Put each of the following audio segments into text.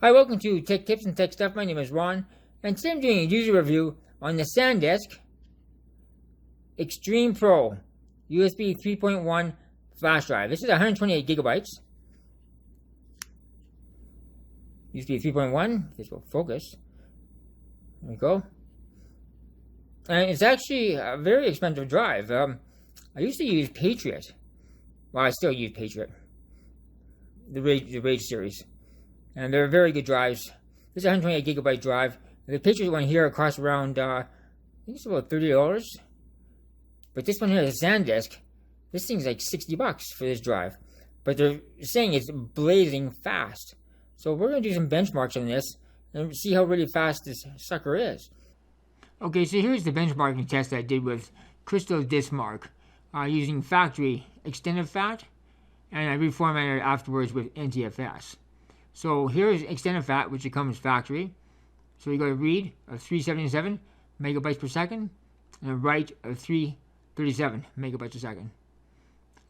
Hi, welcome to Tech Tips and Tech Stuff. My name is Ron, and today I'm doing a user review on the SanDisk Extreme Pro USB 3.1 flash drive. This is 128 gigabytes. USB 3.1, this will focus. There we go. And it's actually a very expensive drive. I used to use Patriot. Well, I still use Patriot. The Rage series. And they're very good drives. This is a 128 gigabyte drive. The Patriot one here costs around, I think it's about $30. But this one here is SanDisk. This thing's like $60 for this drive. But they're saying it's blazing fast. So we're going to do some benchmarks on this and see how really fast this sucker is. Okay, so here's the benchmarking test I did with Crystal Disk Mark using factory extended FAT, and I reformatted it afterwards with NTFS. So here's extended FAT, which comes factory. So you got a read of 377 megabytes per second and a write of 337 megabytes per second.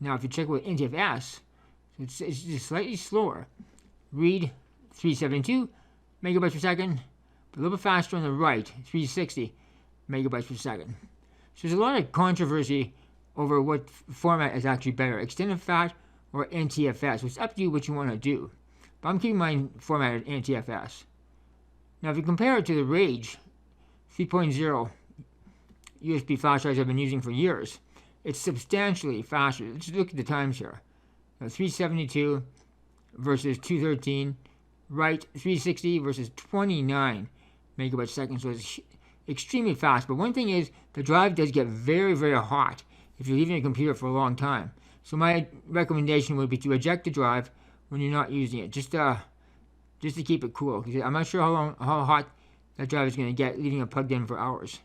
Now if you check with NTFS, it's just slightly slower. Read 372 megabytes per second, but a little bit faster on the write, 360 megabytes per second. So there's a lot of controversy over what format is actually better, extended FAT or NTFS. So it's up to you what you want to do. But I'm keeping mine formatted NTFS. Now if you compare it to the Rage 3.0 USB flash drives I've been using for years, it's substantially faster. Let's look at the times here. Now, 372 versus 213, write 360 versus 29 megabytes per second, so it's extremely fast. But one thing is, the drive does get very, very hot if you're leaving a computer for a long time. So my recommendation would be to eject the drive when you're not using it, just to keep it cool. Because I'm not sure how hot that drive is going to get leaving it plugged in for hours.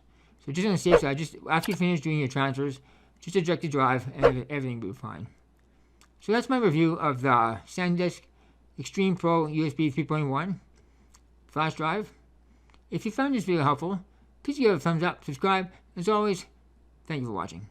So just on the safe side, just after you finish doing your transfers, just eject the drive and everything will be fine. So that's my review of the SanDisk Extreme Pro USB 3.1 flash drive. If you found this video helpful, please give it a thumbs up, subscribe. As always, thank you for watching.